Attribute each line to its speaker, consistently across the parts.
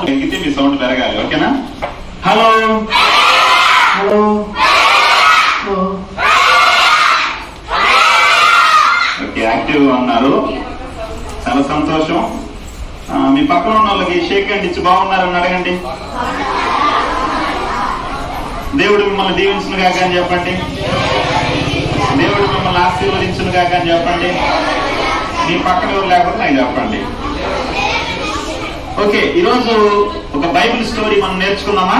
Speaker 1: ఎక్కితే మీ సౌండ్ పెరగాలి. ఓకేనా? Hello hello. ఓకే, యాక్టివ్గా ఉన్నారు, చాలా సంతోషం. మీ పక్కన ఉన్న వాళ్ళకి షేక్ హ్యాండ్ ఇచ్చి బాగున్నారని అడగండి. దేవుడు మిమ్మల్ని దీవించును కాక అని చెప్పండి. దేవుడు మిమ్మల్ని ఆశీర్వదించును కాక అని చెప్పండి. మీ పక్కన ఎవరు లేకపోతే నాకు చెప్పండి. ఓకే, ఈరోజు ఒక బైబిల్ స్టోరీ మనం నేర్చుకున్నామా?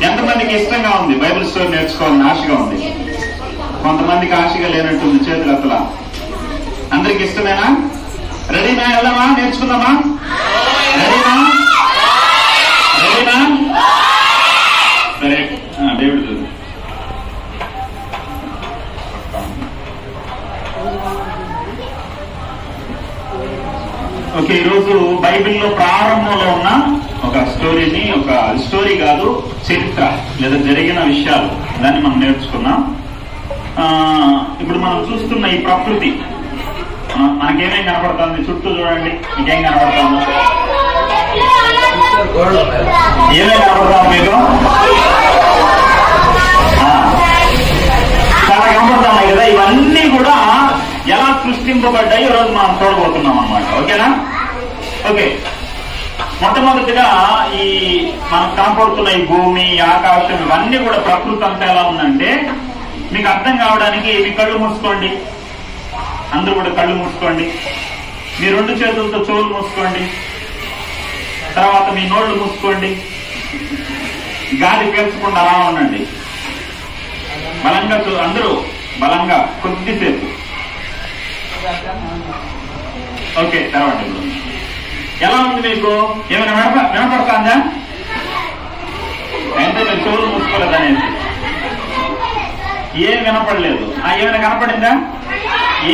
Speaker 1: ఎంతమందికి ఇష్టంగా ఉంది బైబిల్ స్టోరీ నేర్చుకోవాలని ఆశగా ఉంది? కొంతమందికి ఆశగా లేనట్టుంది, చేతులు అసలు. అందరికి ఇష్టమేనా? రెడీనా? వెళ్దామా? నేర్చుకుందామా? రెడీనా? రెడీనా? సరే, దేవుడు ఓకే. ఈరోజు బైబిల్లో ప్రారంభంలో ఉన్న ఒక స్టోరీని, ఒక స్టోరీ కాదు, చరిత్ర లేదా జరిగిన విషయాలు, దాన్ని మనం నేర్చుకున్నాం. ఇప్పుడు మనం చూస్తున్న ఈ ప్రకృతి మనకేమేం కనపడుతుంది? చుట్టూ చూడండి, మీకేం కనపడుతుందో? ఏమేం కనపడతాం మీకు? చాలా కనపడుతున్నాయి కదా. ఇవన్నీ కూడా ఎలా సృష్టింపబడ్డాయి ఈరోజు మనం చూడబోతున్నాం అన్నమాట. ఓకేనా? ఓకే, మొట్టమొదటిగా ఈ మనకు కనపడుతున్న ఈ భూమి, ఆకాశం, ఇవన్నీ కూడా ప్రకృతి అంతా ఎలా ఉందంటే మీకు అర్థం కావడానికి మీ కళ్ళు మూసుకోండి. అందరూ కూడా కళ్ళు మూసుకోండి. మీ రెండు చేతులతో చెవులు మూసుకోండి. తర్వాత మీ నోళ్లు మూసుకోండి. గాలి పీల్చకుండా అలా ఉండండి. బలంగా అందరూ బలంగా కొద్దిసేపు. ఓకే, తర్వాత ఎలా ఉంది మీకు? ఏమైనా వినపడుతుందా? అంటే మీరు చెవులు మూసుకోలేదనేసి ఏం వినపడలేదు. ఏమైనా కనపడిందా?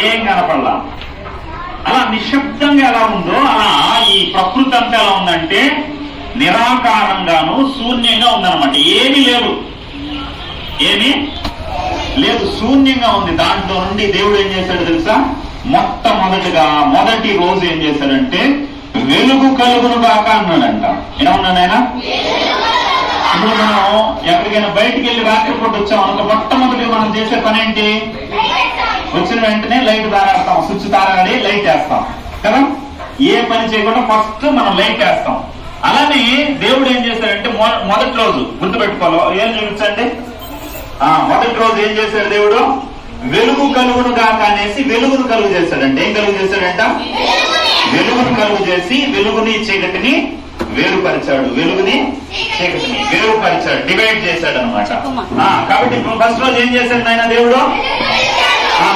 Speaker 1: ఏం కనపడలా. అలా నిశ్శబ్దంగా ఎలా ఉందో అలా ఈ ప్రకృతి అంతా ఎలా ఉందంటే నిరాకారంగాను శూన్యంగా ఉందన్నమాట. ఏమీ లేదు, ఏమీ లేదు, శూన్యంగా ఉంది. దాంట్లో నుండి దేవుడు ఏం చేశాడు తెలుసా? మొట్టమొదటిగా మొదటి రోజు ఏం చేశాడంటే వెలుగు కలుగును కాక అన్నాడంట. ఎలా ఉన్నాడు ఆయన? ఇప్పుడు మనం ఎక్కడికైనా బయటికి వెళ్ళి రాత్రిపూట వచ్చాం అనుకో, మొట్టమొదటి మనం చేసే పని ఏంటి? వచ్చిన వెంటనే లైట్ తారాడతాం, స్విచ్ తారాడి లైట్ వేస్తాం కదా. ఏ పని చేయకుండా ఫస్ట్ మనం లైట్ వేస్తాం. అలానే దేవుడు ఏం చేశాడంటే మొదటి రోజు గుర్తుపెట్టుకోవాలి. ఏం చూపించండి? మొదటి రోజు ఏం చేశాడు దేవుడు? వెలుగు కలుగును గాక అనేసి వెలుగును కలుగు చేశాడంటే. ఏం కలుగు చేశాడంట? వెలుగును కలుగు చేసి వెలుగుని చీకటిని వేరుపరిచాడు. వెలుగుని చీకటిని వేరుపరిచాడు, డివైడ్ చేశాడు అనమాట. కాబట్టి ఫస్ట్ రోజు ఏం చేశాడు ఆయన దేవుడు?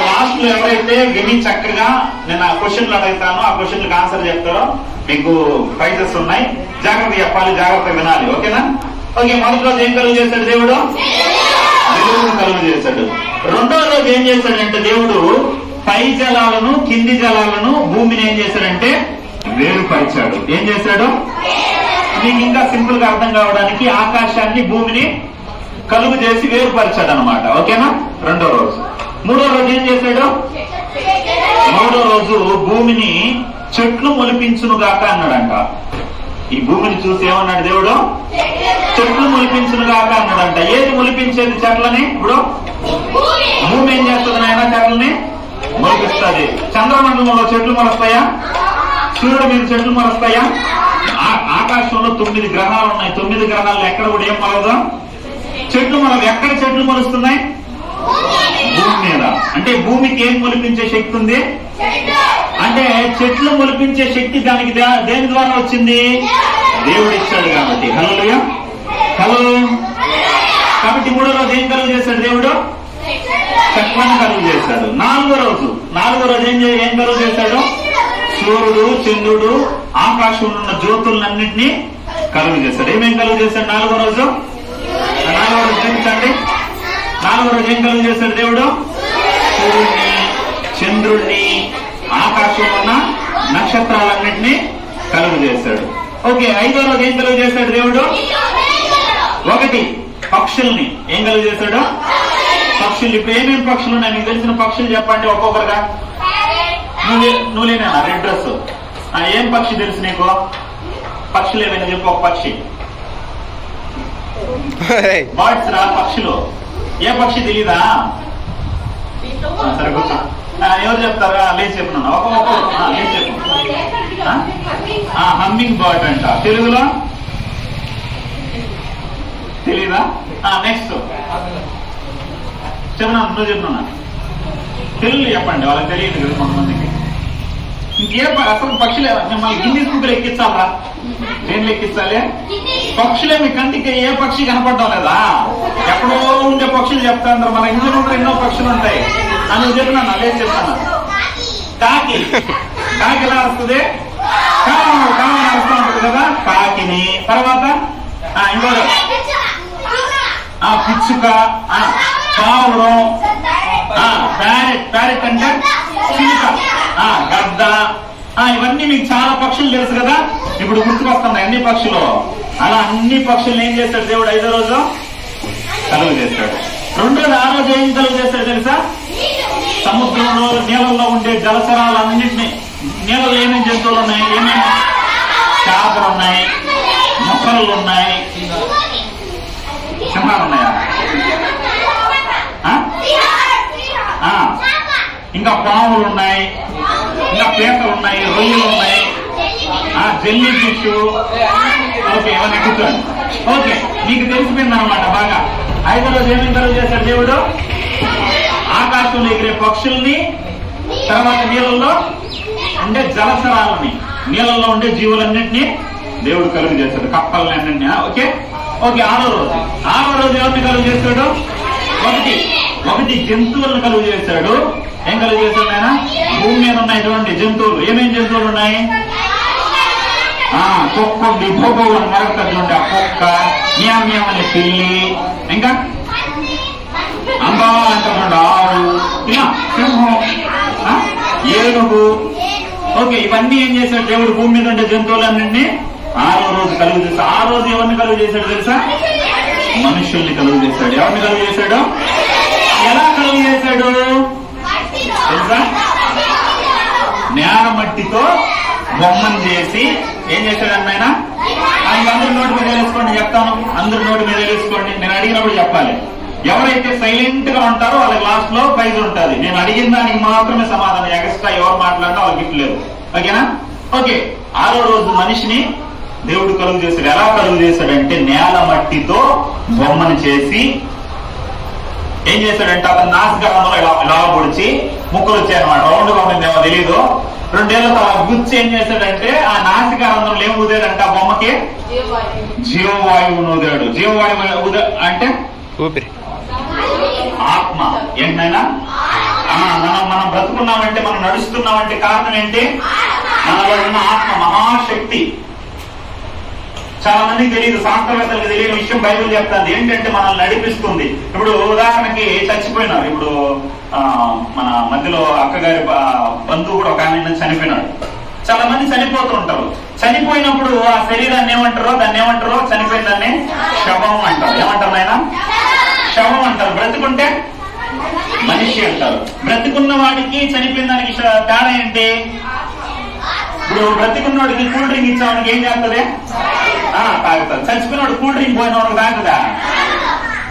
Speaker 1: లాస్ట్ లో ఎవరైతే విని చక్కగా నేను ఆ క్వశ్చన్లు అడుగుతానో ఆ క్వశ్చన్లకు ఆన్సర్ చెప్తారో మీకు ప్రైజెస్ ఉన్నాయి. జాగ్రత్త చెప్పాలి, జాగ్రత్త వినాలి. ఓకేనా? ఓకే, మొదటి రోజు ఏం కలుగు చేశాడు దేవుడు? వెలుగును కలుగు చేశాడు. రెండో రోజు ఏం చేశాడంటే దేవుడు పై జలాలను కింది జలాలను భూమిని ఏం చేశాడంటే వేరుపరిచాడు. ఏం చేశాడు? మీకు ఇంకా సింపుల్ గా అర్థం కావడానికి ఆకాశాన్ని భూమిని కలుగు చేసి వేరుపరిచాడు అనమాట. ఓకేనా? రెండో రోజు. మూడో రోజు ఏం చేశాడు? మూడో రోజు భూమిని చెట్లు మొలిపించును గాక అన్నాడంట. ఈ భూమిని చూసి ఏమన్నాడు దేవుడు? చెట్లు మొలిపించును గాక అన్నాడంట. ఏది మొలిపించేది చెట్లని? ఇప్పుడు భూమి ఏం చేస్తుంది నాయన? చెట్లని మొలిపిస్తుంది. చంద్రమండలంలో చెట్లు మొలుస్తాయా? సూర్యుడు మీద చెట్లు మొలుస్తాయా? ఆకాశంలో 9 గ్రహాలు ఉన్నాయి. 9 గ్రహాల్లో ఎక్కడ కూడా ఏం మొలదు? చెట్లు మొలవు. ఎక్కడ చెట్లు మొలుస్తున్నాయి? భూమి మీద. అంటే భూమికి ఏం మొలిపించే శక్తి ఉంది? అంటే చెట్లు మొలిపించే శక్తి దానికి దేని ద్వారా వచ్చింది? దేవుడు ఇచ్చాడు కాబట్టి. హల్లెలూయా. హలో. కాబట్టి మూడో రోజు ఏం కలుగు చేశాడు దేవుడు? చెట్లను కలుగు చేశాడు. నాలుగో రోజు ఏం కలుగు చేశాడు? సూర్యుడు, చంద్రుడు, ఆకాశంలో ఉన్న జ్యోతులన్నింటినీ కలుగు చేశాడు. ఏమేం కలుగు చేశాడు నాలుగో రోజు? నాలుగో రోజు చూపించండి. నాలుగో రోజు ఏం కలుగు చేశాడు దేవుడు? సూర్యుడిని, చంద్రుడిని, ఆకాశంలో ఉన్న నక్షత్రాలన్నింటినీ కలుగు చేశాడు. ఓకే, ఐదో రోజు ఏం కలుగు చేశాడు దేవుడు? ఒకటి పక్షుల్ని ఏం కలుగు చేశాడు? పక్షులు. ఇప్పుడు ఏమేమి పక్షులు ఉన్నాయి మీకు తెలిసిన పక్షులు చెప్పండి ఒక్కొక్కరుగా. నువ్వేనా రెడ్ డ్రెస్? ఏం పక్షి తెలుసు నీకు? పక్షులు ఏమైనా చెప్పు, ఒక పక్షి. బర్డ్స్ రా, పక్షులు. ఏ పక్షి తెలీదా? సరే కూర్చో. ఎవరు చెప్తారా? లేచి చెప్తున్నా. లేచి చెప్పు. హమ్మింగ్ బర్డ్ అంట. తెలుగులో తెలీదా? నెక్స్ట్ చెప్పనా? నువ్వు చెప్తున్నా. తెలుగు చెప్పండి, వాళ్ళకి తెలియదు కదా కొంతమందికి. ఇంకే అసలు పక్షులే మిమ్మల్ని గిన్నీస్ బుక్లు ఎక్కించాలరా? దేంట్లో ఎక్కించాలి? పక్షులే మీ కంటికి ఏ పక్షి కనపడడం లేదా? ఎక్కడో ఉండే పక్షులు చెప్తాను. మన ఇంటి ముందు ఎన్నో పక్షులు ఉంటాయి అని నువ్వు చెప్పినా. అదే చెప్తాను. కాకి. కాకి ఎలా వస్తుంది? కామని అరుస్తూ ఉంటుంది కదా, కాకిని. తర్వాత ఇంకోటి పిచ్చుక, పావురం, ప్యారెట్. ప్యారెట్ అంటే చిలుక, గద్ద. ఇవన్నీ మీకు చాలా పక్షులు తెలుసు కదా. ఇప్పుడు గుర్తుకొస్తున్నాయి అన్ని పక్షులు. అలా అన్ని పక్షులను ఏం చేస్తాడు దేవుడు? 5వ రోజు కలుగు చేస్తాడు. 2వ ఆ రోజు ఏం కలుగు చేస్తాడు తెలుసా? సముద్రంలో నీళ్ళల్లో ఉండే జలచరాలన్నింటినీ. నీళ్ళలో ఏమేమి జంతువులు ఉన్నాయి? ఏమేమి? చేపలు ఉన్నాయి, మొసళ్ళు ఉన్నాయి, సింహాలు ఉన్నాయా? ఇంకా పాములు ఉన్నాయి, ఇంకా పీతలు ఉన్నాయి, రొయ్యలు ఉన్నాయి, జెల్లీ ఫిష్. ఓకే, ఏమన్నా కూర్చోండి. ఓకే, మీకు తెలిసిపోయింది అనమాట బాగా. 5వ రోజు ఏమేమి కలుగు చేశాడు దేవుడు? ఆకాశంలో ఎగిరే పక్షుల్ని, తర్వాత నీళ్ళల్లో ఉండే జలచరాలని, నీళ్ళల్లో ఉండే జీవులన్నింటినీ దేవుడు కలుగు చేశాడు. కప్పలన్నింటినీ. Okay okay. 6వ రోజు ఎవరిని కలుగు చేశాడు? ఒకటి జంతువులను కలుగు చేశాడు. ఏం కలుగు చేశాడు ఆయన? భూమి మీద ఉన్నాయి చూడండి జంతువులు. ఏమేమి జంతువులు ఉన్నాయి? కుక్క ఉంది, భోగోళ్ళు మరొకటి చూడండి. ఆ కుక్క, మ్యామ్యాం అనే పిల్లి, ఇంకా అంబా అంటారు ఆవు, ఇలా సింహం, ఏనుగు. ఓకే, ఇవన్నీ ఏం చేశాడు దేవుడు? భూమి మీద ఉండే జంతువులన్నింటినీ 6వ రోజు కలుగు చేశాడు. ఆ రోజు ఎవరిని కలుగు చేశాడు తెలుసా? మనుషుల్ని కలుగు చేశాడు. ఎవరిని కలుగు చేశాడు? ఎలా కలుగు చేశాడు తెలుసా? నేల మట్టితో బొమ్మను చేసి ఏం చేశాడు అన్న? అందరూ నోటి మీద వేసుకోండి, చెప్తాను. అందరూ నోటి మీద వేసుకోండి. నేను అడిగినప్పుడు చెప్పాలి. ఎవరైతే సైలెంట్ గా ఉంటారో వాళ్ళకి లాస్ట్ లో ప్రైజ్ ఉంటుంది. నేను అడిగిన దానికి మాత్రమే సమాధానం. ఎక్స్ట్రా ఎవరు మాట్లాడినా వాళ్ళకి గిఫ్ట్ లేదు. ఓకేనా? ఓకే. 6వ రోజు మనిషిని దేవుడు కలుగు చేశాడు. ఎలా కలుగు చేశాడంటే నేల మట్టితో బొమ్మను చేసి ఏం చేశాడంటే అతను నాసికారంలో ఇలా పొడిచి ముక్కలు వచ్చాయన్నమాట. రౌండ్ గా ఉండిందేమో తెలీదు. 2 ఏళ్ల తర్వాత గుచ్చి ఏం చేశాడంటే ఆ నాసికారంలో ఏం ఊదాడంటే ఆ బొమ్మకి జీవవాయువును ఊదాడు. జీవవాయువు అంటే ఊపిరి, ఆత్మ. ఏంటైనా మనం బ్రతుకున్నామంటే, మనం నడుస్తున్నామంటే కారణం ఏంటి? మనలో ఉన్న ఆత్మ, మహాశక్తి. చాలా మందికి తెలియదు, శాస్త్రవేత్తలకు తెలియని విషయం బైబిల్ చెప్తాను. ఏంటంటే మనల్ని నడిపిస్తుంది. ఇప్పుడు ఉదాహరణకి చచ్చిపోయినారు. ఇప్పుడు మన మధ్యలో అక్కగారి బంధువు కూడా ఒక ఆయన చనిపోయినాడు. చాలా మంది చనిపోతూ ఉంటారు. చనిపోయినప్పుడు ఆ శరీరాన్ని ఏమంటారో, దాన్ని ఏమంటారో, చనిపోయిన దాన్ని శవం అంటారు. ఏమంటారు ఆయన? శవం అంటారు. బ్రతుకుంటే మనిషి అంటారు. బ్రతుకున్న వాడికి చనిపోయిన దానికి తేడా ఏంటి? ఇప్పుడు బ్రతికున్నవాడికి కూల్ డ్రింక్ ఇచ్చేవాడికి ఏం చేస్తుంది? తాగుతారు. చచ్చిపోయినవాడు కూల్ డ్రింక్ పోయినవాడికి తాగుదా?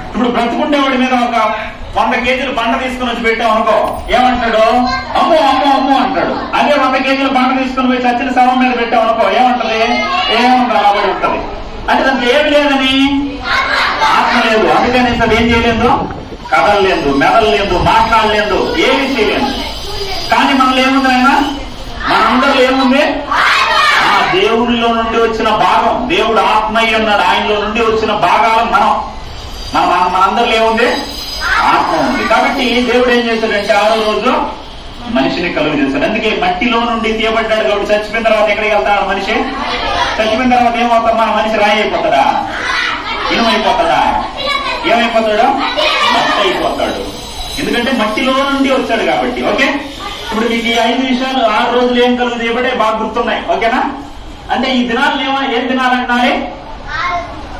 Speaker 1: ఇప్పుడు బ్రతుకుండేవాడి మీద ఒక 100 కేజీలు బండ తీసుకుని వచ్చి పెట్టామనుకో, ఏమంటాడు? అమ్మో అమ్మో అమ్మో అంటాడు. అదే 100 కేజీలు బండ తీసుకుని పోయి చచ్చిన శవం మీద పెట్టామనుకో, ఏమంటది? ఏమంటారు? అలాబడి ఉంటుంది. అంటే దాంట్లో ఏమి లేదని, ఆత్మ లేదు. అందుకని అది ఏం చేయలేదు, కదలలేదు, మెదలలేదు, మాట్లాడలేదు, ఏమీ చేయలేదు. కానీ మనలో ఏముంది ఆయన? మనందరిలో ఏముంది? ఆ దేవుడిలో నుండి వచ్చిన భాగం. దేవుడు ఆత్మయ్య అన్నాడు. ఆయనలో నుండి వచ్చిన భాగాలు మనందరిలో ఏముంది? ఆత్మ ఉంది. కాబట్టి దేవుడు ఏం చేశాడంటే 6వ రోజు మనిషిని కలుగు చేశాడు. అందుకే మట్టిలో నుండి తీయబడ్డాడు. కాబట్టి చచ్చిపోయిన తర్వాత ఎక్కడికి వెళ్తాడు మనిషి? చచ్చిపోయిన తర్వాత ఏమవుతాడు? మన మనిషి రాయి అయిపోతాడా? ఏమైపోతాడా? ఏమైపోతాడు? మట్టి అయిపోతాడు. ఎందుకంటే మట్టిలో నుండి వచ్చాడు కాబట్టి. ఓకే, ఇప్పుడు మీకు ఈ 5 విషయాలు 6 రోజులు ఏం కలుగు చేయబడే బాగా గుర్తున్నాయి. ఓకేనా? అంటే ఈ దినాలు ఏం దినాలంటున్నారే?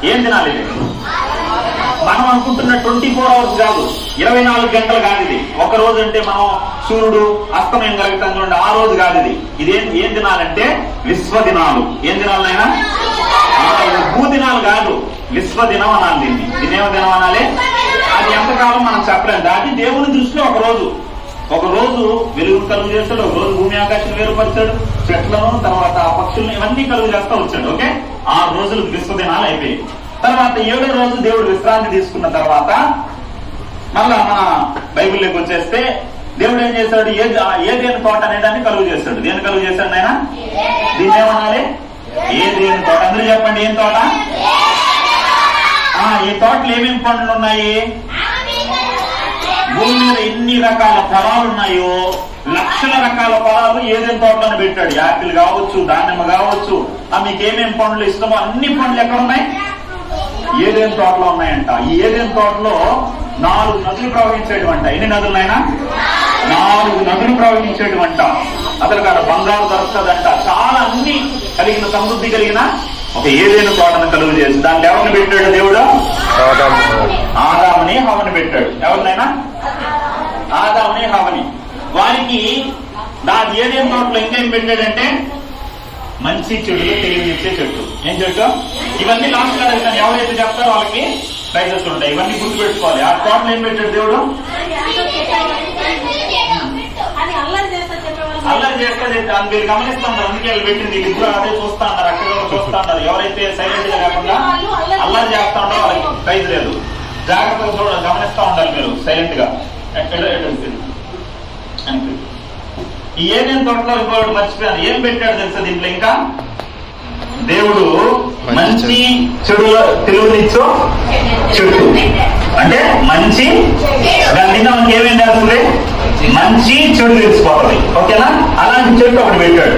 Speaker 1: ఏం దినాలి? మనం అనుకుంటున్న 24 hours కాదు. 24 గంటలు కాదు ఇది. ఒక రోజు అంటే మనం సూర్యుడు అస్తమయం కలుగుతాం చూడండి, ఆ రోజు కాదు ఇది. ఏం దినాలంటే విశ్వదినాలు. ఏం దినాలైనా భూదినాలు కాదు, విశ్వదినం అనాలి దీన్ని. దినేవ దినం అనాలి. అది ఎంతకాలం మనం చెప్పలేదు. అది దేవుని దృష్టిలో ఒక రోజు వెలుగు కలుగు చేస్తాడు, ఒక రోజు భూమి ఆకాశం వేరుపరిచాడు, చెట్లను తర్వాత పక్షులను ఇవన్నీ కలుగు చేస్తా వచ్చాడు. ఓకే, 6 రోజులు విశ్వదినాలు అయిపోయాయి. తర్వాత 7వ రోజు దేవుడు విశ్రాంతి తీసుకున్న తర్వాత మళ్ళా మన బైబిల్లోకి వచ్చేస్తే దేవుడు ఏం చేశాడు? ఏదేని తోట అనేదాన్ని కలుగు చేశాడు. దేని కలుగు చేశాడు ఆయన? దీన్ని ఏమనాలి? ఏదేని తోట. అందరూ చెప్పండి, ఏం తోట? ఈ తోటలు ఏమేమి పండ్లు ఉన్నాయి? భూమి మీద ఎన్ని రకాల పొలాలు ఉన్నాయో లక్షల రకాల పొలాలు ఏదేని తోటలను పెట్టాడు. యాపిల్ కావచ్చు, దానిమ్మ కావచ్చు, మీకు ఏమేమి పండ్లు ఇష్టమో అన్ని పండ్లు ఎక్కడ ఉన్నాయి? ఏదేని తోటలో ఉన్నాయంట. ఈ ఏదేని తోటలో 4 నదులు ప్రవహించేటువంటి. ఎన్ని నదులైనా? 4 నదులు ప్రవహించేటువంటి. అసలు కాదు బంగారు దొరుకుతుందంట. చాలా అన్ని కలిగిన సమృద్ధి కలిగిన ఒక ఏదేని తోటను కలుగు చేసి దాన్ని ఎవరిని పెట్టాడు దేవుడు? ఆదాముని హవ్వని పెట్టాడు. ఎవరినైనా? ఆదాముని హవ్వని. వారికి దాని ఏదేని తోటలో ఇంకేం పెట్టాడంటే మంచి చెడులు తెలియజేసే చెట్టు. ఏం చెట్టు? ఇవన్నీ లాస్ట్ అడుగుతాను. ఎవరైతే చెప్తారో వాళ్ళకి ప్రైజెస్ ఉంటాయి. ఇవన్నీ గుర్తుపెట్టుకోవాలి. ఆ తోటలు ఏం పెట్టాడు దేవుడు? అల్లరి చేస్తే మీరు గమనిస్తా ఉన్నారు. అందుకే వాళ్ళు పెట్టింది. ఇప్పుడు అదే చూస్తా ఉన్నారు, అక్కడ చూస్తా ఉన్నారు. ఎవరైతే సైలెంట్ గా లేకుండా అల్లరి చేస్తా ఉన్నారో వాళ్ళకి ప్రైజ్ లేదు. జాగ్రత్తగా గమనిస్తా ఉండాలి మీరు సైలెంట్ గా. ఈ ఏదేని తోటలో ఇంకోటి మర్చిపోయాను. ఏం పెట్టాడు తెలుసా దీంట్లో? ఇంకా దేవుడు మంచి చెడు తెలుగునిచ్చో చెట్టు అంటే మంచి దాని నిన్న మనకి ఏమేం చేస్తుంది? మంచి చెడు తెలిసిపోతుంది. ఓకేనా? అలాంటి చెట్టు ఒకటి పెట్టాడు.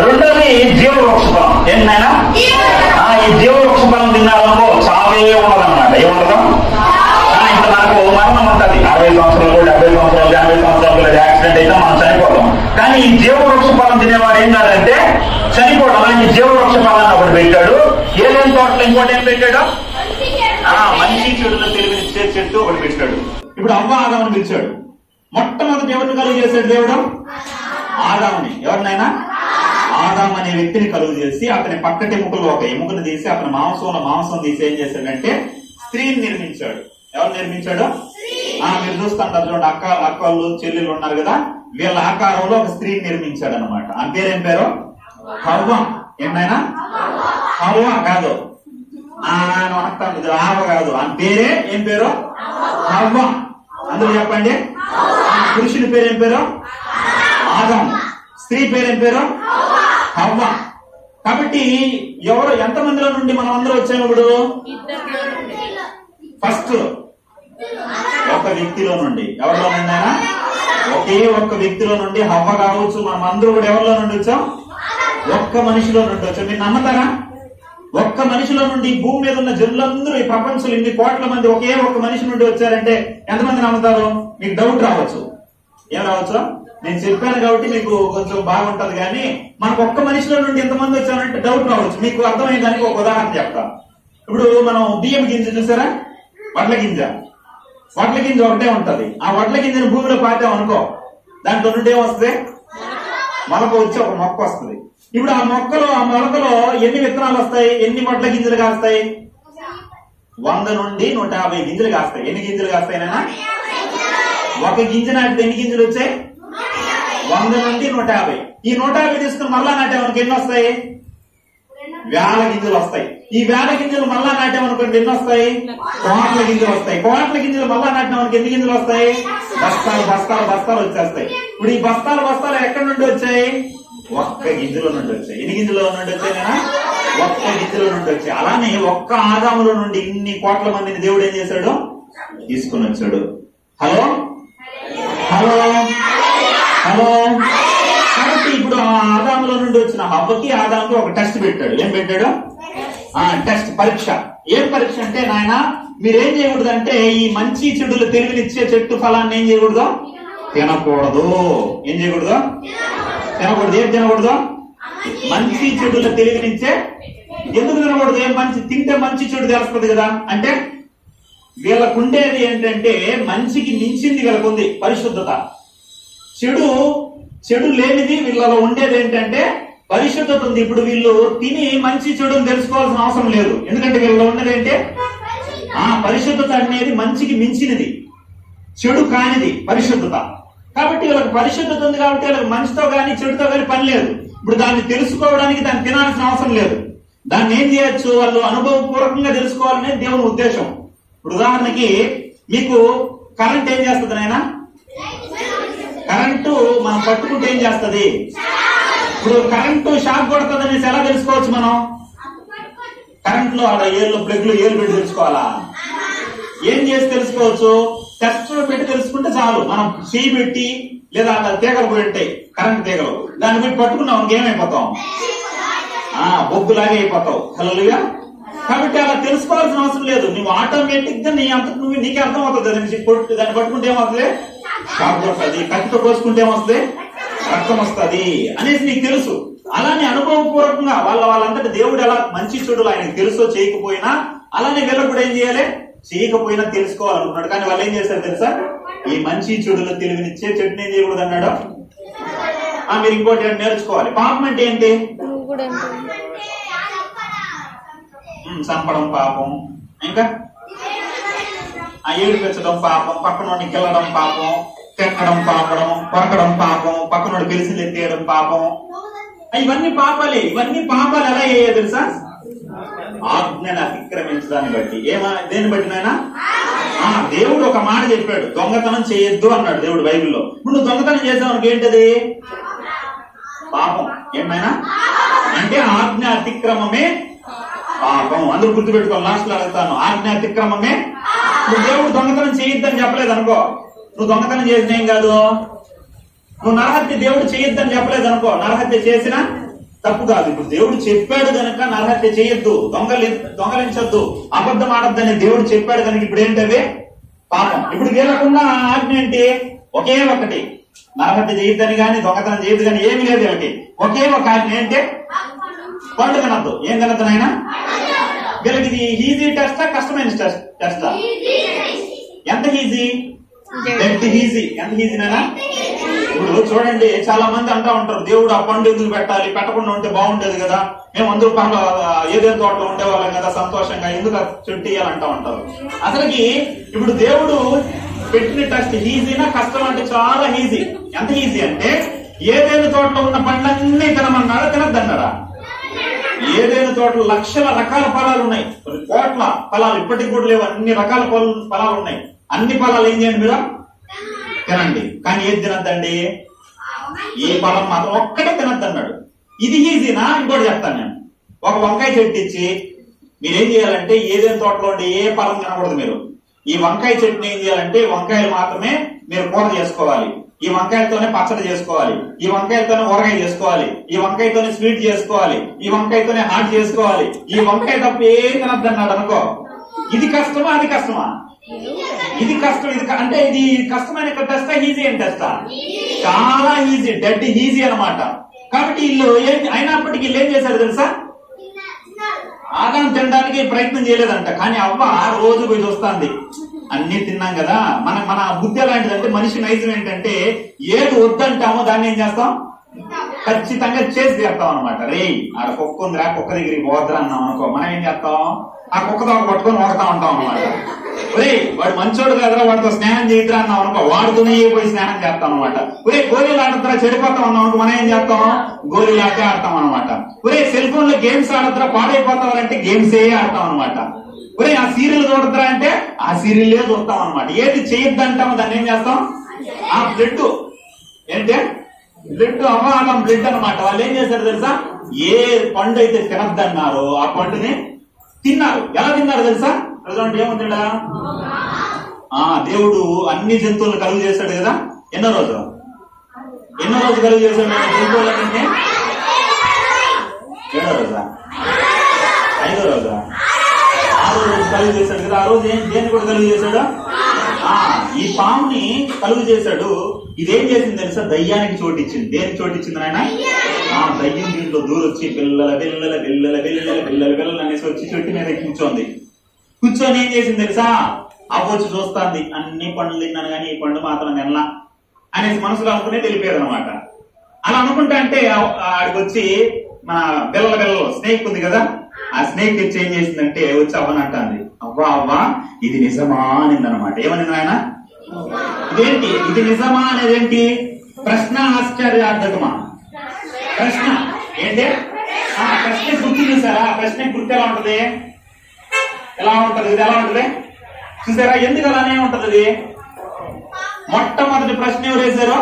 Speaker 1: రెండోది జీవవృక్ష ఫలం. ఏంటైనా ఈ జీవవృక్ష ఫలం తిన్నారనుకో చావే ఉండదన్నమాట. ఏముండదు? ఇంకా మనకు మరణం ఉంటుంది. 60 సంవత్సరాలు, 70 సంవత్సరాలు, 80 సంవత్సరాలు యాక్సిడెంట్ అయితే మనం చనిపోతాం. కానీ ఈ జీవవృక్ష ఫలం తినేవాడు ఏం కాదంటే చనిపోవడం. అలాంటి జీవవృక్ష ఫలాన్ని ఒకటి పెట్టాడు. ఏదేని తోటలో ఇంకోటి ఏం పెట్టాడు? మంచి చెడులో తెలివినిచ్చే చెట్టు ఒకటి పెట్టాడు. ఇప్పుడు అవ్వ ఆదాముని పిలిచాడు. మొట్టమొదటి ఎవరిని కలుగు చేశాడు దేవుడు? ఆదాముని. ఎవరినైనా? ఆదాము అనే వ్యక్తిని కలుగు చేసి అతని పక్కటి ఎముకలో ఒక ఎముకను తీసి అతని మాంసం తీసి ఏం చేశాడంటే స్త్రీని నిర్మించాడు. ఎవరు నిర్మించాడు? మీరు చూస్తుంటారు చూడండి, అక్కలు చెల్లెలు ఉన్నారు కదా, వీళ్ళ ఆకారంలో ఒక స్త్రీని నిర్మించాడు అనమాట. ఆ పేరేం పేరు? హవ్వ. ఏమైనా? హవ్వ కాదు, ఆవ కాదు. ఆ పేరే ఏం పేరు? హవ్వ. అందరూ చెప్పండి. పురుషుని పేరేం పేరు? ఆదాము. స్త్రీ పేరేం పేరు? హవ్వ. కాబట్టి ఎంతమందిలో నుండి మనం అందరూ వచ్చాము? ఇప్పుడు ఫస్ట్ ఒక వ్యక్తిలో నుండి. ఎవరిలో నుండి అయినా? ఒకే ఒక్క వ్యక్తిలో నుండి హవ్వ కావచ్చు. మనం అందరూ కూడా ఎవరిలో నుండి వచ్చాం? ఒక్క మనిషిలో నుండి వచ్చాం. మీరు నమ్మతారా? ఒక్క మనిషిలో నుండి భూమి మీద ఉన్న జనులందరూ, ఈ ప్రపంచంలో ఇన్ని కోట్ల మంది ఒకే ఒక్క మనిషి నుండి వచ్చారంటే ఎంతమంది నమ్ముతారు? మీకు డౌట్ రావచ్చు. ఏం రావచ్చు? నేను చెప్పాను కాబట్టి మీకు కొంచెం బాగుంటది. కానీ మనకు ఒక్క మనిషిలో నుండి ఎంతమంది వచ్చారంటే డౌట్ రావచ్చు. మీకు అర్థమైందానికి ఒక ఉదాహరణ చెప్తా. ఇప్పుడు మనం బియ్యం గింజ చూసారా? వడ్ల గింజ ఒకటే ఉంటది. ఆ వడ్ల గింజను భూమిలో పాతాం అనుకో, దాంట్లో నుండి ఏమొస్తుంది? మొలక వచ్చి ఒక మొక్క వస్తుంది. ఇప్పుడు ఆ మొలకలో ఎన్ని విత్తనాలు వస్తాయి? ఎన్ని వడ్ల గింజలు కాస్తాయి? 100 నుండి 150 గింజలు కాస్తాయి. ఎన్ని గింజలు కాస్తాయినా? ఒక గింజ నాటితే ఎన్ని గింజలు వచ్చాయి? 100 నుండి 150. ఈ 150 తీసుకుని మళ్ళా నాటేమనుకో ఎన్ని వస్తాయి? 1000 గింజలు వస్తాయి. ఈ 1000 గింజలు మళ్ళా నాటామనుకోండి ఎన్ని వస్తాయి? 1,000 గింజలు వస్తాయి. 1,000 గింజలు మళ్ళా నాటినామనుకో ఎన్ని గింజలు వస్తాయి? బస్తాలు వచ్చేస్తాయి. ఇప్పుడు ఈ బస్తాలు ఎక్కడి నుండి వచ్చాయి? ఒక్క గింజలో నుండి వచ్చాయి. ఎన్ని గింజలో నుండి వచ్చాయినా? ఒక్క గింజలో నుండి వచ్చాయి. అలానే ఒక్క ఆదాములో నుండి ఇన్ని కోట్ల మందిని దేవుడు ఏం చేశాడు? తీసుకుని వచ్చాడు. Hello hello hello. కాబట్టి ఇప్పుడు ఆ ఆదాములో నుండి వచ్చిన హవ్వకి ఆదాముకి ఒక టెస్ట్ పెట్టాడు. ఏం పెట్టాడు? టెస్ట్, పరీక్ష. ఏం పరీక్ష అంటే, నాయన మీరేం చేయకూడదు అంటే ఈ మంచి చెడులు తెలివినిచ్చే చెట్టు ఫలాన్ని ఏం చేయకూడదు? తినకూడదు. ఏం చేయకూడదు? తినకూడదు. ఏం తినకూడదు? మంచి చెడుల తెలివినిచ్చే. ఎందుకు తినకూడదు? ఏం మంచి తింటే మంచి చెడు తెలుస్తుంది కదా. అంటే వీళ్ళకుండేది ఏంటంటే మంచికి మించింది వీళ్ళకుంది పరిశుద్ధత. చెడు లేనిది వీళ్ళలో ఉండేది ఏంటంటే పరిశుద్ధత ఉంది. ఇప్పుడు వీళ్ళు తిని మంచి చెడుని తెలుసుకోవాల్సిన అవసరం లేదు. ఎందుకంటే వీళ్ళలో ఉన్నది ఏంటంటే పరిశుద్ధత అనేది మంచికి మించినది, చెడు కానిది పరిశుద్ధత. కాబట్టి వీళ్ళకి పరిశుద్ధత ఉంది కాబట్టి వీళ్ళకి మంచితో గాని చెడుతో గాని పని లేదు. ఇప్పుడు దాన్ని తెలుసుకోవడానికి దాన్ని తినాల్సిన అవసరం లేదు. దాన్ని ఏం చేయొచ్చు, వాళ్ళు అనుభవపూర్వకంగా తెలుసుకోవాలనే దేవుని ఉద్దేశం. ఇప్పుడు ఉదాహరణకి మీకు కరెంట్ ఏం చేస్తుంది నాయన? కరెంటు మనం పట్టుకుంటే ఏం చేస్తుంది? ఇప్పుడు కరెంటు షాక్ కొడుతుంది అనేసి ఎలా తెలుసుకోవచ్చు మనం? కరెంట్ లో ఆడ ప్లగ్ లో ఏళ్ళు పెట్టి తెలుసుకోవాలా? ఏం చేసి తెలుసుకోవచ్చు? టెస్ట్ పెట్టి తెలుసుకుంటే చాలు. మనం చేయి పెట్టి లేదా తీగలు కూడా ఉంటాయి, కరెంట్ తీగలు, దాన్ని పెట్టి పట్టుకున్నాం ఏమైపోతాం? బొగ్గులాగే అయిపోతావు. హల్లెలూయా. కాబట్టి అలా తెలుసుకోవాల్సిన అవసరం లేదు. నువ్వు ఆటోమేటిక్ గా నీకే అర్థం అవుతుంది. దాన్ని పట్టుకుంటే ఏమవుతుంది? షాక్ వస్తుంది. కత్తితో కోసుకుంటే ఏమొస్తుంది? రక్తం వస్తుంది అనేసి నీకు తెలుసు. అలానే అనుభవపూర్వకంగా వాళ్ళంతటి దేవుడు ఎలా మంచి చెడులు ఆయనకు తెలుసో చేయకపోయినా అలానే వీళ్ళకు కూడా ఏం చేయాలి? చేయకపోయినా తెలుసుకోవాలనుకున్నాడు. కానీ వాళ్ళు ఏం చేశారు తెలుసా? ఈ మంచి చెడులు తెలివినిచ్చే చెట్టుని ఏం చేయకూడదు అన్నాడు. మీరు ఇంకోటి నేర్చుకోవాలి. పాపం అంటే ఏంటి? చంపడం పాపం, ఇంకా ఏడిపించడం పాపం, పక్కనోడిని కిల్లడం పాపం, తెక్కడం పాపం, కొరకడం పాపం, పక్కనోడు పెలిసి ఎత్తేయడం పాపం. ఇవన్నీ పాపాలే. ఇవన్నీ పాపాలు ఎలా అయ్యాయో తెలుసా? ఆజ్ఞను అతిక్రమించడాన్ని బట్టి. దేన్ని బట్టి నాయనా? దేవుడు ఒక మాట చెప్పాడు, దొంగతనం చేయొద్దు అన్నాడు దేవుడు బైబిల్లో. ఇప్పుడు నువ్వు దొంగతనం చేసావు ఏంటది? పాపం. ఏమైనా అంటే ఆజ్ఞ అతిక్రమమే పాపం. అందరూ గుర్తుపెట్టుకోవాలి. లాస్ట్ లో అడుగుతాను, ఆజ్ఞ అతిక్రమమే. నువ్వు దేవుడు దొంగతనం చేయొద్దని చెప్పలేదు అనుకో, నువ్వు దొంగతనం చేసిన ఏం కాదు. నువ్వు నరహత్య దేవుడు చేయొద్దని చెప్పలేదు అనుకో, నరహత్య చేసిన తప్పు కాదు. ఇప్పుడు దేవుడు చెప్పాడు కనుక నరహత్య చేయొద్దు, దొంగలించొద్దు, అబద్ధం ఆడొద్దని దేవుడు చెప్పాడు కనుక ఇప్పుడు ఏంటవి? పాపం. ఇప్పుడు వీళ్ళకున్న ఆజ్ఞ ఏంటి? ఒకే ఒకటి, నరహత్య చేయొద్దని గాని దొంగతనం చేయొద్దు కానీ ఏమి లేదు వీళ్ళకి. ఒకే ఒక ఆజ్ఞ ఏంటి? పండు తినద్దు. ఏం తినద్దు నాయన? వీళ్ళకి ఇది ఈజీ టెస్టా కష్టమైన టెస్టా? ఎంత ఈజీ? Dead easy. ఎంత ఈజీ నాయన? ఇప్పుడు చూడండి, చాలా మంది అంటా ఉంటారు, దేవుడు ఆ పండు ఎందుకు పెట్టాలి, పెట్టకుండా ఉంటే బాగుండేది కదా, మేము అందరూ పనులు ఏదేదో తోటలో ఉండేవాళ్ళం కదా సంతోషంగా, ఎందుకు చెట్టు ఇయ్యాలంటా ఉంటారు. అసలుకి ఇప్పుడు దేవుడు పెట్టిన టెస్ట్ ఈజీనా కష్టం అంటే చాలా ఈజీ. ఎంత ఈజీ అంటే ఏదేదో తోటలో ఉన్న పండ్లన్నీ తినమన్నారా? తినద్దన్నారా? ఏదైనా తోటలో లక్షల రకాల ఫలాలు ఉన్నాయి, కొన్ని కోట్ల ఫలాలు ఇప్పటికి కూడా లేవు, అన్ని రకాల ఫలాలు ఉన్నాయి. అన్ని ఫలాలు ఏం చేయండి మీరు? తినండి. కానీ ఏది తినద్దండి? ఈ ఫలం మాత్రం ఒక్కటే తినద్దన్నాడు. ఇది ఈజీనా? ఇంకోటి చెప్తాను నేను. ఒక వంకాయ చెట్టు ఇచ్చి మీరేం చేయాలంటే ఏదైనా తోటలో ఉండే ఏ ఫలం తినకూడదు మీరు. ఈ వంకాయ చెట్టుని ఏం చేయాలంటే వంకాయలు మాత్రమే మీరు కూర చేసుకోవాలి, ఈ వంకాయలతోనే పచ్చడి చేసుకోవాలి, ఈ వంకాయలతోనే ఊరగాయ చేసుకోవాలి, ఈ వంకాయతోనే స్వీట్ చేసుకోవాలి, ఈ వంకాయతోనే హాట్ చేసుకోవాలి, ఈ వంకాయ తప్ప ఏం తినద్దన్నాడు అనుకో. ఇది కష్టమా? అది కష్టమా? ఇది కష్టం. ఇది అంటే ఇది కష్టమైన టెస్టా ఈజీ అని టెస్టా? చాలా ఈజీ, డెడ్ ఈజీ అన్నమాట. కాబట్టి వీళ్ళు అయినప్పటికీ వీళ్ళు ఏం చేశారు తెలుసా? ఆదాం తినడానికి ప్రయత్నం చేయలేదంట. కానీ అవ్వ రోజు పోయి చూస్తుంది, అన్ని తిన్నాం కదా. మన బుద్ధి ఎలాంటిదంటే, మనిషి నైజం ఏంటంటే ఏది వద్దంటామో దాన్ని ఏం చేస్తాం? ఖచ్చితంగా చేసి తీరుతాం అనమాట. రే ఆడ కుక్క ఉందిరా, కుక్క దగ్గరికి పోద్దురా అన్నాం అనుకో, మనం ఏం చేస్తాం? ఆ కుక్కతో పట్టుకొని ఓడతా ఉంటాం అనమాట. ఒరే వాడు మంచోడు కదరా, వాడితో స్నానం చేయదురా అన్నాం అనుకో, వాడుతూనే పోయి స్నానం చేస్తాం అనమాట. ఒరే గోళీలు ఆడుతురా, చెడిపోతాం అన్నాం అనుకో, మనం ఏం చేస్తాం? గోళీలు ఆటే ఆడతాం అనమాట. ఒరే సెల్ ఫోన్ లో గేమ్స్ ఆడుతురా, పాడైపోతావారంటే గేమ్సే ఆడతాం అనమాట. ఒరే ఆ సీరియల్ చూడదురా అంటే ఆ సీరియల్లే చూస్తాం అనమాట. ఏది చేయొద్దంటామో దాన్ని ఏం చేస్తాం? ఆ బ్లడ్ ఏంటే బ్లడ్ అవ్వాలం బ్లడ్ అనమాట. వాళ్ళు ఏం చేశారు తెలుసా? ఏ పండు అయితే తినద్దన్నారో ఆ పండుని తిన్నారు. ఎలా తిన్నారు తెలుసా? ప్రజెంట్ ఏముందా? దేవుడు అన్ని జంతువులను కలుగు చేశాడు కదా. ఎన్నో రోజు కలుగు చేశాడు జంతువులన్నీ? 7వ రోజా? 5వ రోజా? 6వ రోజు కలుగు చేశాడు కదా. ఆ రోజు దేన్ని కూడా కలుగు చేశాడు? ఈ పాముని కలుగు చేశాడు. ఇదేం చేసింది తెలుసా? దయ్యానికి చోటిచ్చింది. దేనికి చోటిచ్చింది ఆయన? దయ్యం దీంట్లో దూరొచ్చి పిల్లల పిల్లల పిల్లల పిల్లల పిల్లల పిల్లలు అనేసి వచ్చి చెట్టు మీద కూర్చొని ఏం చేసింది తెలుసా? అవ్వచ్చు చూస్తుంది, అన్ని పండ్లు తిన్నాను కానీ ఈ పండు మాత్రం తినలా అనేసి మనసులో అనుకునే తెలిపేది అనమాట. అలా అనుకుంటా అంటే ఆడికి వచ్చి మన బిల్లలు స్నేక్ ఉంది కదా, ఆ స్నేక్ తెచ్చి ఏం చేసిందంటే వచ్చి అవ్వనంటుంది, అవ్వా అవ్వా ఇది నిజమా అనిందనమాట. ఏమనింది ఆయన? ఇదేంటి ఇది నిజమా అనేదేంటి? ప్రశ్న ఆశ్చర్యార్థకమా? ప్రశ్న ఏంటి? ప్రశ్న గుర్తు చూసారా? ప్రశ్న గుర్తు ఎలా ఉంటది? ఎలా ఉంటది? ఇది ఎలా ఉంటది చూసారా? ఎందుకు అలానే ఉంటది? మొట్టమొదటి ప్రశ్న ఎవరు వేశారో?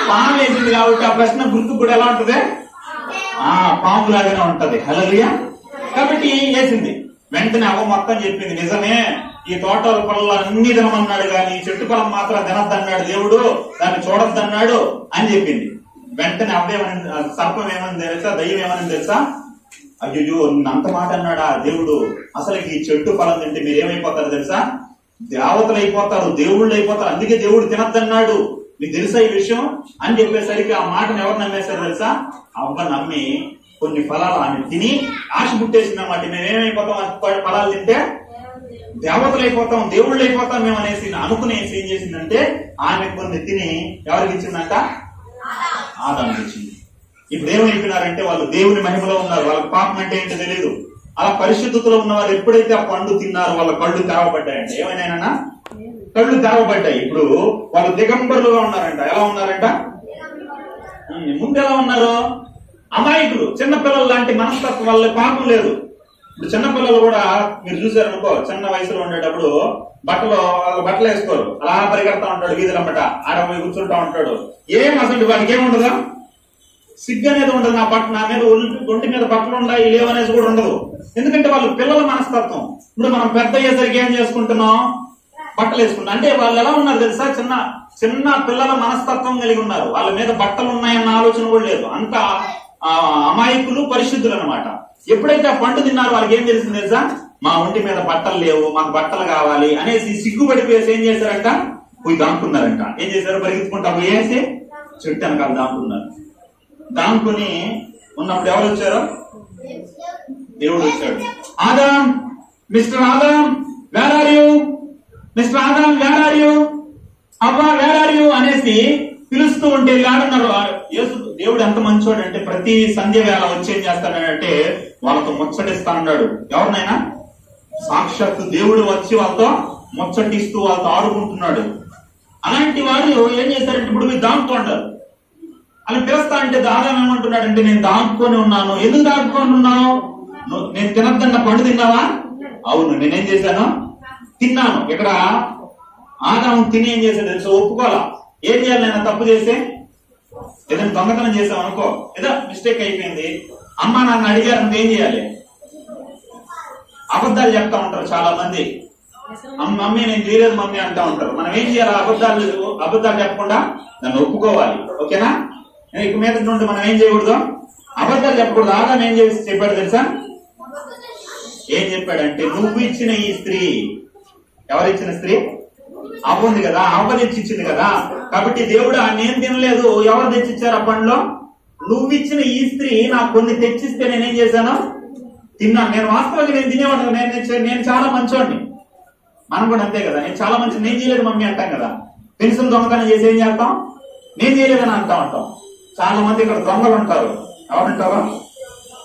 Speaker 1: పాము వేసింది కాబట్టి ఆ ప్రశ్న గుర్తు కూడా ఎలా ఉంటది? పాము లాగానే ఉంటది. హల్లెలూయా. కాబట్టి వేసింది. వెంటనే అవ్వ మొత్తం చెప్పింది, నిజమే ఈ తోట పళ్ళ అన్ని తినమన్నాడు కానీ చెట్టు పొలం మాత్రం తినద్దన్నాడు దేవుడు, దాన్ని చూడొద్దన్నాడు అని చెప్పింది. వెంటనే అవ్వేమని, సర్పం ఏమని తెలుసా, దయ్యం ఏమని తెలుసా? అయ్యో అంత మాట అన్నాడా దేవుడు, అసలు ఈ చెట్టు ఫలం తింటే మీరు ఏమైపోతారు తెలుసా? దేవతలు అయిపోతారు, దేవుళ్ళు అయిపోతారు, అందుకే దేవుడు తినద్దన్నాడు, మీకు తెలుసా ఈ విషయం అని చెప్పేసరికి ఆ మాటను ఎవరు నమ్మేశారు తెలుసా? అవ్వ నమ్మి కొన్ని ఫలాలు ఆమె తిని ఆశ పుట్టేసింది అన్నమాట. మేమేమైపోతాం ఫలాలు తింటే? దేవతలు అయిపోతాం, దేవుళ్ళు అయిపోతాం మేము అనేసి అనుకునేసి ఏం చేసిందంటే ఆమె కొన్ని తిని ఎవరికి ఇచ్చిందంట? ఆదాముకి ఇచ్చింది. ఇప్పుడు ఏమైపోయినారంటే వాళ్ళు దేవుని మహిమలో ఉన్నారు, వాళ్ళకి పాపం అంటే ఏంటో తెలియదు. అలా పరిశుద్ధతలో ఉన్న వాళ్ళు ఎప్పుడైతే ఆ పండు తిన్నారో వాళ్ళ కళ్ళు తెరవబడ్డాయంట. ఏమైనా కళ్ళు తెరవబడ్డాయి. ఇప్పుడు వాళ్ళు దిగంబరులుగా ఉన్నారంట. ఎలా ఉన్నారంట? ముందు ఎలా ఉన్నారు? అమాయకులు, చిన్నపిల్లలు లాంటి మనస్తత్వం, వాళ్ళ పాపం లేదు. ఇప్పుడు చిన్నపిల్లలు కూడా మీరు చూసారనుకో, చిన్న వయసులో ఉండేటప్పుడు బట్టలు వేసుకోరు, అలా పరిగెడతా ఉంటాడు వీధులమ్మట, ఆడపోయి కూర్చుంటా ఉంటాడు. ఏం అసలు వాడికి ఏముండదా? సిగ్గు అనేది ఉండదు. నా మీద ఒంటి మీద బట్టలు ఉండాలి లేవనేసి కూడా ఉండదు. ఎందుకంటే వాళ్ళు పిల్లల మనస్తత్వం. ఇప్పుడు మనం పెద్ద అయ్యేసరికి ఏం చేసుకుంటున్నాం? బట్టలు వేసుకుంటాం. అంటే వాళ్ళు ఎలా ఉన్నారు తెలుసా? చిన్న పిల్లల మనస్తత్వం కలిగి ఉన్నారు. వాళ్ళ మీద బట్టలు ఉన్నాయన్న ఆలోచన కూడా లేదు. అంత అమాయకులు, పరిశుద్ధులు అనమాట. ఎప్పుడైతే ఆ పండు తిన్నారో వాళ్ళకి ఏం తెలిసింది తెలుసా? మా ఒంటి మీద బట్టలు లేవు, మాకు బట్టలు కావాలి అనేసి సిగ్గుపడిపోయేసి ఏం చేశారంట? పోయి దాంకున్నారంట. ఏం చేశారు? పరిగెత్తుకుంటా పోయేసి చెట్టు వెనకాల దాంకున్నారు. దాంకుని ఉన్నప్పుడు ఎవరు వచ్చారు? దేవుడు వచ్చాడు. Adam, mister Adam where are you? Mister Adam where are you? అవ్వ వేర్ ఆర్ యు అనేసి పిలుస్తూ ఉంటే ఆడున్నారు. దేవుడు ఎంత మంచోడు అంటే ప్రతి సంధ్య వేళ వచ్చి ఏం చేస్తాడంటే వాళ్ళతో ముచ్చటిస్తా ఉన్నాడు. ఎవరినైనా సాక్షాత్తు దేవుడు వచ్చి వాళ్ళతో ముచ్చటిస్తూ వాళ్ళతో ఆడుకుంటున్నాడు. అలాంటి వాళ్ళు ఏం చేశారంటే ఇప్పుడు మీరు దాంకుకుంటారు. అలా పిలుస్తా అంటే ఆదాం ఏమంటున్నాడంటే నేను దాంకుని ఉన్నాను. ఎందుకు దాంకుని ఉన్నావు? నేను తినద్దన్న పండు తిన్నావా? అవును, నేనేం చేశాను? తిన్నాను. ఇక్కడ ఆదాం తిని ఏం చేశాడు తెలుసు? ఒప్పుకోవాలా. ఏం చేయాలి? నేను తప్పు చేస్తే ఏదైనా దొంగతనం చేసాం అనుకో, ఏదో మిస్టేక్ అయిపోయింది, అమ్మ నాన్న అడిగారంటే ఏం చేయాలి? అబద్ధాలు చెప్తా ఉంటారు చాలా మంది. మమ్మీ నేను చేయలేదు మమ్మీ అంటా ఉంటారు. మనం ఏం చేయాలి? అబద్ధాలు చెప్పకుండా దాన్ని ఒప్పుకోవాలి. ఓకేనా? ఇక మీద నుండి మనం ఏం చేయకూడదు? అబద్ధాలు చెప్పకూడదు. ఆదాం ఏం చేసి చెప్పాడు తెలుసా? ఏం చెప్పాడంటే నువ్వు ఇచ్చిన ఈ స్త్రీ, ఎవరిచ్చిన స్త్రీ? అవ్వ ఉంది కదా, అవ్వ తెచ్చిచ్చింది కదా. కాబట్టి దేవుడు నేను తినలేదు, ఎవరు తెచ్చిచ్చారు ఆ పండ్లో? నువ్వు ఇచ్చిన ఈ స్త్రీ నాకు కొన్ని తెచ్చిస్తే నేనేం చేశాను? తిన్నాను. నేను వాస్తవంగా నేను తినేవాడు, నేను చాలా మంచోడిని. మనం కూడా అంతే కదా, నేను చాలా మంచి, నేను చేయలేదు మమ్మీ అంటాం కదా. పెన్సిల్ దొంగతనం చేసి ఏం చేస్తాం? నేను చేయలేదని అంటా ఉంటాం. చాలా మంది ఇక్కడ దొంగలు ఉంటారు. ఎవరుంటారు?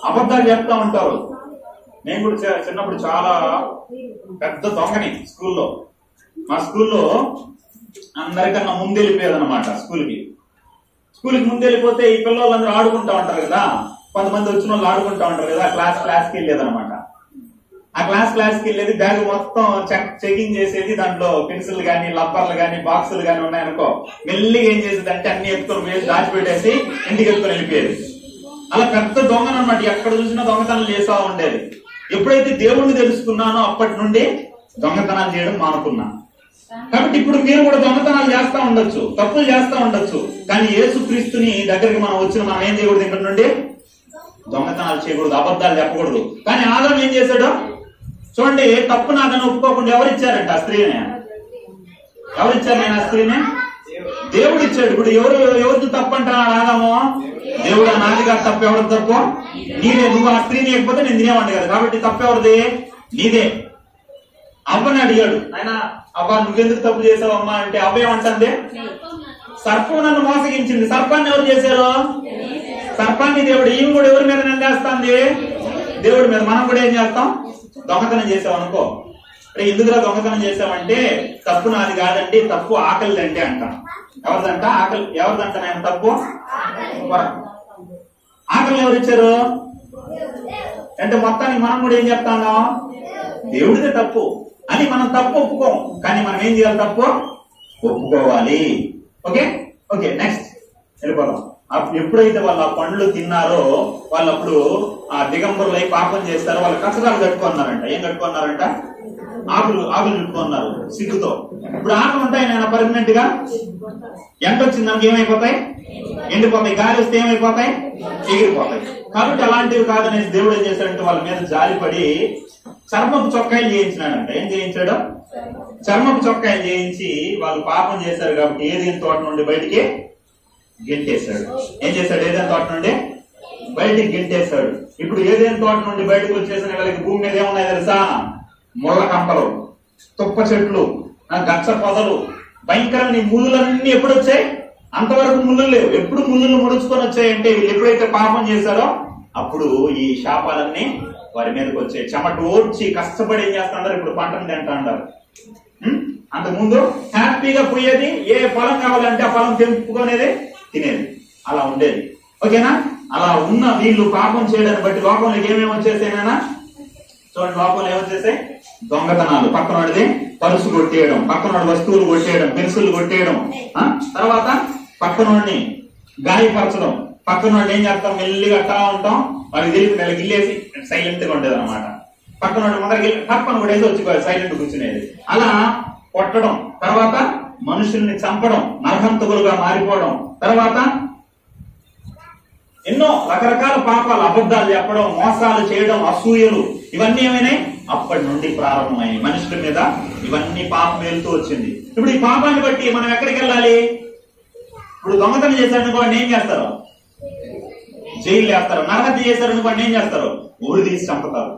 Speaker 1: అబద్ధాలు చెప్తా ఉంటారు. నేను కూడా చిన్నప్పుడు చాలా పెద్ద దొంగని స్కూల్లో. మా స్కూల్లో అందరికన్నా ముందు వెళ్ళిపోయేది అనమాట. స్కూల్కి ముందు వెళ్ళిపోతే ఈ పిల్లలందరూ ఆడుకుంటా ఉంటారు కదా, కొంతమంది వచ్చిన వాళ్ళు ఆడుకుంటా ఉంటారు కదా, క్లాస్కి వెళ్ళేది అనమాట. ఆ క్లాస్కి వెళ్ళేది, బ్యాగ్ మొత్తం చెకింగ్ చేసేది, దాంట్లో పెన్సిల్ గానీ లబ్బర్లు గానీ బాక్సులు గానీ ఉన్నాయనుకో, మెల్లిగా ఏం చేసేది అంటే అన్ని ఎత్తుకొని వేసి దాచిపెట్టేసి ఇంటికి ఎత్తుకొని వెళ్ళిపోయేది. అలా పెద్ద దొంగను అనమాట. ఎక్కడ చూసినా దొంగతనం చేస్తా ఉండేది. ఎప్పుడైతే దేవుణ్ణి తెలుసుకున్నానో అప్పటి నుండి దొంగతనాలు చేయడం మానుకున్నా. కాబట్టి ఇప్పుడు మీరు కూడా దొంగతనాలు చేస్తా ఉండొచ్చు, తప్పులు చేస్తా ఉండొచ్చు, కానీ యేసుక్రీస్తుని దగ్గరికి మనం ఏం చేయకూడదు? ఇక్కడ నుండి దొంగతనాలు చేయకూడదు, అబద్ధాలు చెప్పకూడదు. కానీ ఆదాం ఏం చేశాడు చూడండి, తప్పు నాదని ఒప్పుకోకుండా ఎవరిచ్చారంట ఆ స్త్రీని? ఎవరిచ్చారు నేను ఆ స్త్రీని? దేవుడు ఇచ్చాడు. ఇప్పుడు ఎవరిది తప్పు అంటున్నాడు ఆదాము? దేవుడు నాదిగా తప్పు. ఎవరిది తప్పు? నీదే. నువ్వు ఆ స్త్రీని లేకపోతే నేను తినేవాడిని కదా. కాబట్టి తప్పు ఎవరిది? నీదే.
Speaker 2: అవ్వని అడిగాడు, ఆయన అవ్వ నువ్వెందుకు తప్పు చేసావమ్మా అంటే అవ్వ ఏమంటుంది, సర్పం నన్ను మోసగించింది. సర్పాన్ని ఎవరు చేశారు? సర్పాన్ని దేవుడు. ఈమె కూడా ఎవరి మీద నిందేస్తుంది? దేవుడి మీద. మనం కూడా ఏం చేస్తాం? దొంగతనం చేసాం అనుకో, ఎందుకురా దొంగతనం చేసామంటే తప్పు నాది కాదండి, తప్పు ఆకలిదండి అంటాం. ఎవరిదంట? ఆకలి. ఎవరిదంట నేను తప్పు? ఆకలి ఎవరు ఇచ్చారు అంటే మొత్తానికి మనం కూడా ఏం చెప్తాను, దేవుడిదే తప్పు అని మనం తప్పు ఒప్పుకోం. కానీ మనం ఏం చేయాలి? తప్పు ఒప్పుకోవాలి. ఓకే ఓకే నెక్స్ట్ వెళ్ళిపోదాం. ఎప్పుడైతే వాళ్ళు ఆ పండ్లు తిన్నారో వాళ్ళప్పుడు ఆ దిగంబరులై పాపం చేస్తారో వాళ్ళు కచ్చడాలు కట్టుకున్నారంట. ఏం కట్టుకున్నారంట? ఆకులు చుట్టుకున్నారు సిగ్గుతో. ఇప్పుడు ఆకులు ఉంటాయి నేను పర్మనెంట్ గా. ఎంట వచ్చింది దానికి ఏమైపోతాయి? ఎండిపోతాయి. గాలి వస్తే ఏమైపోతాయి? ఎగిరిపోతాయి. కాబట్టి అలాంటివి కాదనేసి దేవుడు ఏం చేశాడంటే వాళ్ళ మీద జాలిపడి చర్మపు చొక్కాయలు చేయించినాడంట. ఏం చేయించాడు? చర్మపు చొక్కాయలు చేయించి వాళ్ళు పాపం చేశారు కాబట్టి ఏదైనా తోట నుండి బయటికి గెంటేశాడు. ఏం చేశాడు? ఏదైనా తోట నుండి బయటికి గెంటేశాడు. ఇప్పుడు ఏదైనా తోట నుండి బయటకు వచ్చేసిన వాళ్ళకి భూమి మీద ఏమున్నాయి తెలుసా? ముళ్ళ కంపలు, తుప్ప చెట్లు, గచ్చ పొదలు, భయంకరమైన ముళ్ళులన్నీ ఎప్పుడు వచ్చాయి? అంతవరకు ముళ్ళు లేవు. ఎప్పుడు ముళ్ళు ముడుచుకొని వచ్చాయంటే వీళ్ళు ఎప్పుడైతే పాపం చేశారో అప్పుడు ఈ శాపాలన్నీ వారి మీదకి వచ్చాయి. చెమట ఓడ్చి కష్టపడి ఏం చేస్తున్నారు? ఇప్పుడు పంటను తింటా అంటారు. అంతకుముందు హ్యాపీగా పోయేది, ఏ పొలం కావాలంటే ఆ పొలం తెంపుకునేది, తినేది, అలా ఉండేది. ఓకేనా? అలా ఉన్న వీళ్ళు పాపం చేయడాన్ని బట్టి లోకంలోకి ఏమేమి వచ్చేసాయినా చూడండి. లోకంలో ఏమొచ్చేసాయి? దొంగతనాలు, పక్కనోడిది పరుసు కొట్టేయడం, పక్కనోడి వస్తువులు కొట్టేయడం, పెన్సిల్ కొట్టేయడం, తర్వాత పక్కనోడిని గాయపరచడం, పక్కనోడిని ఏం చేస్తాం? మెల్లిగా అట్టా ఉంటాం, వాడికి తెలియదు నెల గిల్లేసి సైలెంట్ గా ఉండేది అనమాట. పక్కనోడి ముందర తప్పని కూడా ఏదో వచ్చి సైలెంట్ కూర్చునేది. అలా కొట్టడం, తర్వాత మనుషుల్ని చంపడం, నరహంతకులుగా మారిపోవడం, తర్వాత ఎన్నో రకరకాల పాపాలు, అబద్ధాలు చెప్పడం, మోసాలు చేయడం, అసూయలు, ఇవన్నీ ఏమైనాయి? అప్పటి నుండి ప్రారంభమైనాయి మనుషుల మీద. ఇవన్నీ పాపం వెళ్తూ వచ్చింది. ఇప్పుడు ఈ పాపాన్ని బట్టి మనం ఎక్కడికి వెళ్ళాలి? ఇప్పుడు దొంగతనం చేశారనుకోండి ఏం చేస్తారు? జైలు వేస్తారు. నరహత్య చేశారనుకోండి ఏం చేస్తారు? ఊరి తీసి చంపుతారు.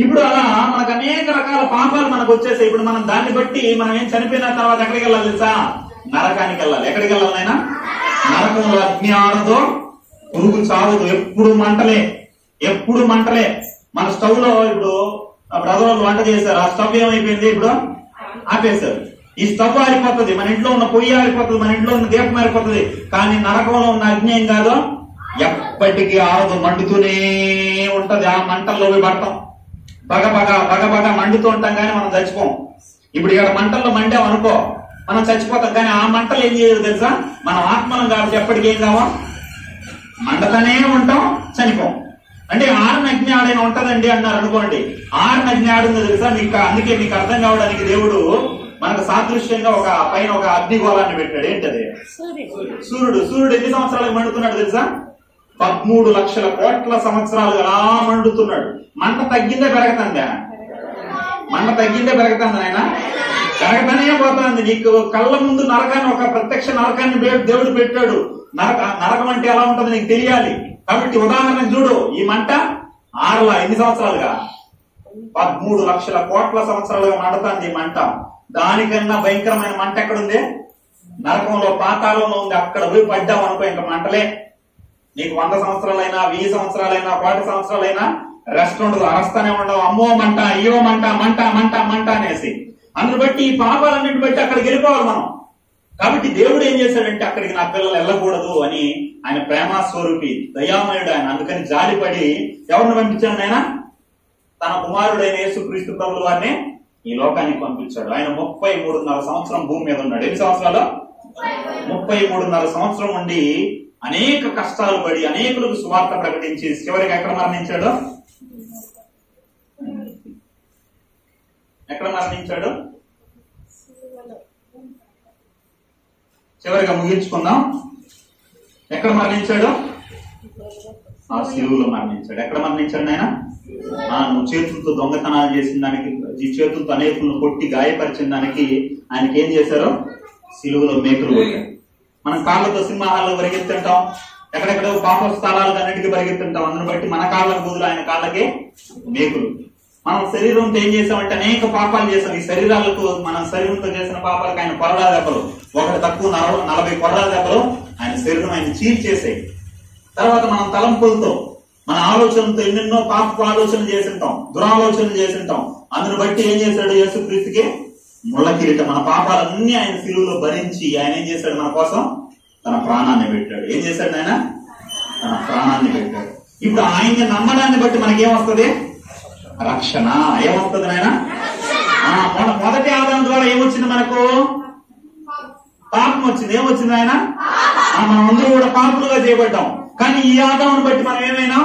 Speaker 2: ఇప్పుడు అలా మనకు అనేక రకాల పాపాలు మనకు వచ్చేసాయి. ఇప్పుడు మనం దాన్ని బట్టి మనం ఏం చనిపోయిన తర్వాత ఎక్కడికి వెళ్ళాలి తెలుసా? నరకానికి వెళ్ళాలి. ఎక్కడికి వెళ్ళాలి నాయనా? నరకంలో అగ్ని ఆడదో, పురుగు చావదు, ఎప్పుడు మంటలే, ఎప్పుడు మంటలే. మన స్టవ్ లో ఇప్పుడు బ్రదర్ వంట చేశారు, ఆ స్టవ్ ఏమైపోయింది? ఇప్పుడు ఆపేశారు. ఈ స్టవ్ ఆరిపోతుంది, మన ఇంట్లో ఉన్న పొయ్యి ఆరిపోతుంది, మన ఇంట్లో ఉన్న దీపం ఆరిపోతుంది. కానీ నరకంలో ఉన్న అగ్ని ఏం కాదు, ఎప్పటికీ ఆరదు, మండుతూనే ఉంటది. ఆ మంటల్లో పడతాం, బగబగ మండుతూ ఉంటాం కానీ మనం చచ్చిపోం. ఇప్పుడు ఇక్కడ మంటల్లో మండాం అనుకో మనం చచ్చిపోతాం. కానీ ఆ మంటలు ఏం చేయదు తెలుసా? మనం ఆత్మలం కాబట్టి ఎప్పటికీ ఏం కావా? మండతనే ఉంటాం, చనిపోం. అంటే ఆరున అగ్ని ఆడైనా ఉంటదండి అన్నారు అనుకోండి. ఆరున అగ్ని ఆడుందో తెలుసా మీకు? అందుకే మీకు అర్థం కావడానికి దేవుడు మనకు సాదృశ్యంగా ఒక పైన ఒక అగ్నిగోళాన్ని పెట్టాడు. ఏంటది? సూర్యుడు. సూర్యుడు ఎన్ని సంవత్సరాలకు మండుతున్నాడు తెలుసా? 13 లక్షల కోట్ల సంవత్సరాలు అలా మండుతున్నాడు. మంట తగ్గిందే పెరగతందా? మంట తగ్గిందే పెరగతంది ఆయన? పెరగతనే పోతుంది. నీకు కళ్ళ ముందు నరకాన్ని, ఒక ప్రత్యక్ష నరకాన్ని దేవుడు పెట్టాడు. నరకం అంటే ఎలా ఉంటుందో నీకు తెలియాలి. కాబట్టి ఉదాహరణ చూడు, ఈ మంట ఆరలా ఎన్ని సంవత్సరాలుగా? 13 లక్షల కోట్ల సంవత్సరాలుగా మండుతుంది ఈ మంట. దానికన్నా భయంకరమైన మంట ఎక్కడుంది? నరకంలో, పాతాళంలో ఉంది. అక్కడ పోయి పడ్డావు అనుకో ఇంకా మంటలే. నీకు 100 సంవత్సరాలైనా, 1000 సంవత్సరాలైనా, 40 సంవత్సరాలైనా రెస్ట్ ఉండదు, అరస్తానే ఉండవు. అమ్మో మంట, అయ్యో మంట, మంట మంట మంట అనేసి. అందుని బట్టి ఈ పాపాలన్నింటి బట్టి అక్కడికి వెళ్ళిపోవాలి మనం. కాబట్టి దేవుడు ఏం చేశాడంటే అక్కడికి నా పిల్లలు వెళ్ళకూడదు అని, ఆయన ప్రేమ స్వరూపి, దయామయుడు ఆయన. అందుకని జాలిపడి ఎవరిని పంపించాడు ఆయన? తన కుమారుడైన యేసుక్రీస్తు ప్రభుల వారిని ఈ లోకానికి పంపించాడు. ఆయన 33.5 సంవత్సరం భూమి మీద ఉన్నాడు. ఎన్ని సంవత్సరాలు? 33.5 సంవత్సరం ఉండి అనేక కష్టాలు పడి అనేకులకు సువార్త ప్రకటించి చివరికి ఎక్కడ మరణించాడు? ఎక్కడ మరణించాడు? చివరిగా ముగించుకుందాం. ఎక్కడ మరణించాడు? ఆ శిలువలో మరణించాడు. ఎక్కడ మరణించాడు ఆయన? నువ్వు చేతులతో దొంగతనాలు చేసిన దానికి, ఈ చేతులతో అనేకులను కొట్టి గాయపరిచిన దానికి ఆయనకి ఏం చేశారో శిలువలో మేకులు కొట్టారు. మనం కాళ్ళతో సింహాల్లో పరిగెత్తుంటాం, ఎక్కడెక్కడో పాప స్థలాలకు అన్నిటికీ పరిగెత్తుంటాం. అందుని బట్టి మన కాళ్ళకు బదులు ఆయన కాళ్ళకి మేకులు. మనం శరీరంతో ఏం చేసామంటే అనేక పాపాలు చేసాం. ఈ శరీరాలకు మనం శరీరంతో చేసిన పాపాలకు ఆయన కొరడా దెబ్బలు, ఒకటి తక్కువ 40 కొరడా దెబ్బలు ఆయన శరీరం ఆయన చీల్చేసాయి. తర్వాత మనం తలంపులతో మన ఆలోచనలతో ఎన్నెన్నో పాప ఆలోచనలు చేసింటాం, దురాలోచనలు చేసింటాం. అందుని బట్టి ఏం చేశాడు యేసుక్రీస్తుకి ముళ్ళ కిరీటం, మన పాపాలన్నీ ఆయన శిలువలో భరించి ఆయన ఏం చేశాడు మన కోసం తన ప్రాణాన్ని పెట్టాడు. ఏం చేశాడు ఆయన? తన ప్రాణాన్ని పెట్టాడు. ఇప్పుడు ఆయన్ని నమ్మడాన్ని బట్టి మనకేమొస్తుంది? రక్షణ. ఏమొస్తుంది నాయన? మొదటి ఆదాము ద్వారా ఏమొచ్చింది మనకు? పాపం వచ్చింది. ఏమొచ్చింది ఆయన? మనం అందరూ కూడా పాపులుగా చేయబడ్డాం. కానీ ఈ ఆదామును బట్టి మనం ఏమైనా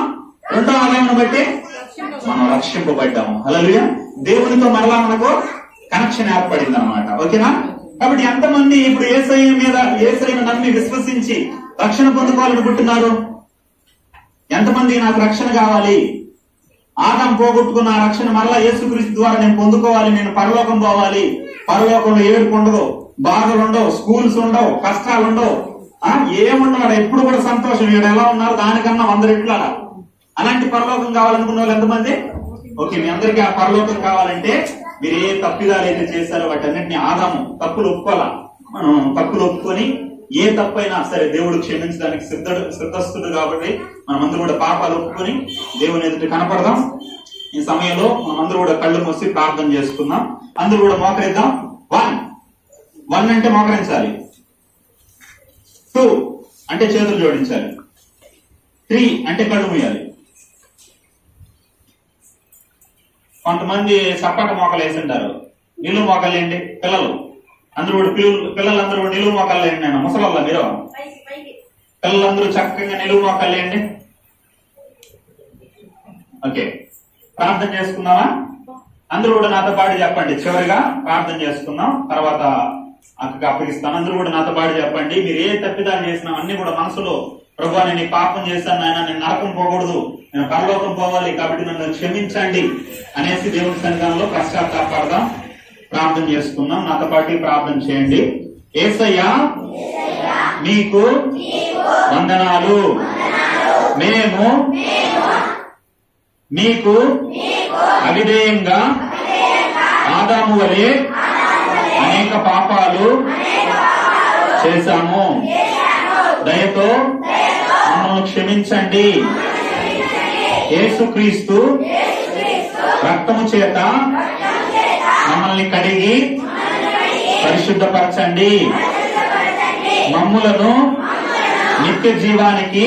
Speaker 2: రెండో ఆదామును బట్టి మనం రక్షింపబడ్డాము. హల్లెలూయా. దేవునితో మరలా మనకు కనెక్షన్ ఏర్పడింది అనమాట. ఓకేనా? కాబట్టి ఎంతమంది ఇప్పుడు యేసయ్యను నమ్మి విశ్వసించి రక్షణ పొందుకోవాలనుకుంటున్నారు? ఎంతమంది నాకు రక్షణ కావాలి, ఆదాం పోగొట్టుకున్న ఆ రక్షణ మరలా యేసుక్రీస్తు ద్వారా నేను పొందుకోవాలి, నేను పరలోకం పోవాలి, పరలోకంలో ఏడుపు ఉండదు, బాధలు ఉండవు, స్కూల్స్ ఉండవు, కష్టాలు ఉండవు, ఏముండవు, ఎప్పుడు కూడా సంతోషం, వీడు ఎలా ఉన్నారు దానికన్నా 100 రెట్లు అలాంటి పరలోకం కావాలనుకున్న వాళ్ళు ఎంతమంది? ఓకే, మీ అందరికీ ఆ పరలోకం కావాలంటే మీరు ఏ తప్పిదాలు అయితే చేశారో వాటన్నిటిని ఆదాము తప్పులు ఒప్పుకోవాలా. మనం తప్పులు ఒప్పుకొని ఏ తప్పైనా సరే దేవుడు క్షమించడానికి సిద్ధస్తుడు కాబట్టి మనమందరూ కూడా పాపాలు ఒప్పుకొని దేవుని ఎదుట కనపడదాం. ఈ సమయంలో మనమందరూ కూడా కళ్ళు మూసి ప్రార్థన చేసుకుందాం. అందరూ కూడా మోకరిద్దాం. 1 అంటే మోకరించాలి, 2 అంటే చేతులు జోడించాలి, 3 అంటే కళ్ళు మూయాలి. కొంతమంది సపాట మోకలు వేసింటారు, నిలువు మోకాలు ఏంటి పిల్లలు అందరూ కూడా పిల్లలందరూ నిలువు మోకాలు వేయండి. నేను ముసలల్లా మీరు పిల్లలందరూ చక్కగా నిలువు మోకాలు వేయండి. ఓకే, ప్రార్థన చేసుకుందామా? అందరూ కూడా నాతో పాటు చెప్పండి. చివరిగా ప్రార్థన చేసుకుందాం, తర్వాత అక్కడికి అప్పగిస్తాను. అందరూ కూడా నాతో పాటు చెప్పండి. మీరు ఏ తప్పిదాలు చేసినా అన్ని కూడా మనసులో, ప్రభువా నేను ఈ పాపం చేశాను నాయన, నేను నరకం పోకూడదు, నేను పరలోకం పోవాలి, కాబట్టి నన్ను క్షమించండి అనేసి దేవుని సన్నిధానంలో పశ్చాత్తాపడదాం, ప్రార్థన చేసుకుందాం. నాతో పాటు ప్రార్థన చేయండి. యేసయ్యా మీకు వందనాలు, మేము మీకు అవిధేయంగా ఆదాము వలె అనేక పాపాలు చేశాము. దయతో మమ్మల్ని క్షమించండి. యేసుక్రీస్తు రక్తము చేత మమ్మల్ని కడిగి పరిశుద్ధపరచండి. మమ్ములను నిత్య జీవానికి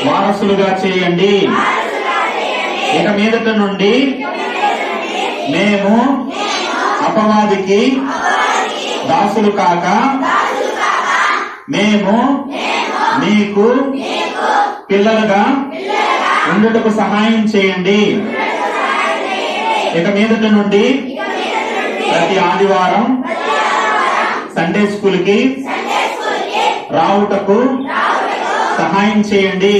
Speaker 2: వారసులుగా చేయండి. ఇక మీదట నుండి మేము అపవాదికి దాసులు కాక మేము మీకు పిల్లలుగా ఉండుటకు సహాయం చేయండి. ఇక మీదట నుండి ప్రతి ఆదివారం సండే స్కూల్ కి రావుటకు సహాయం చేయండి.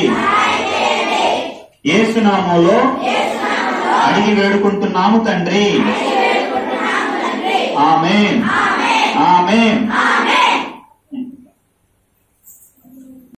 Speaker 2: యేసు నామములో అడిగి వేడుకుంటున్నాము తండ్రి. ఆమేన్, ఆమేన్.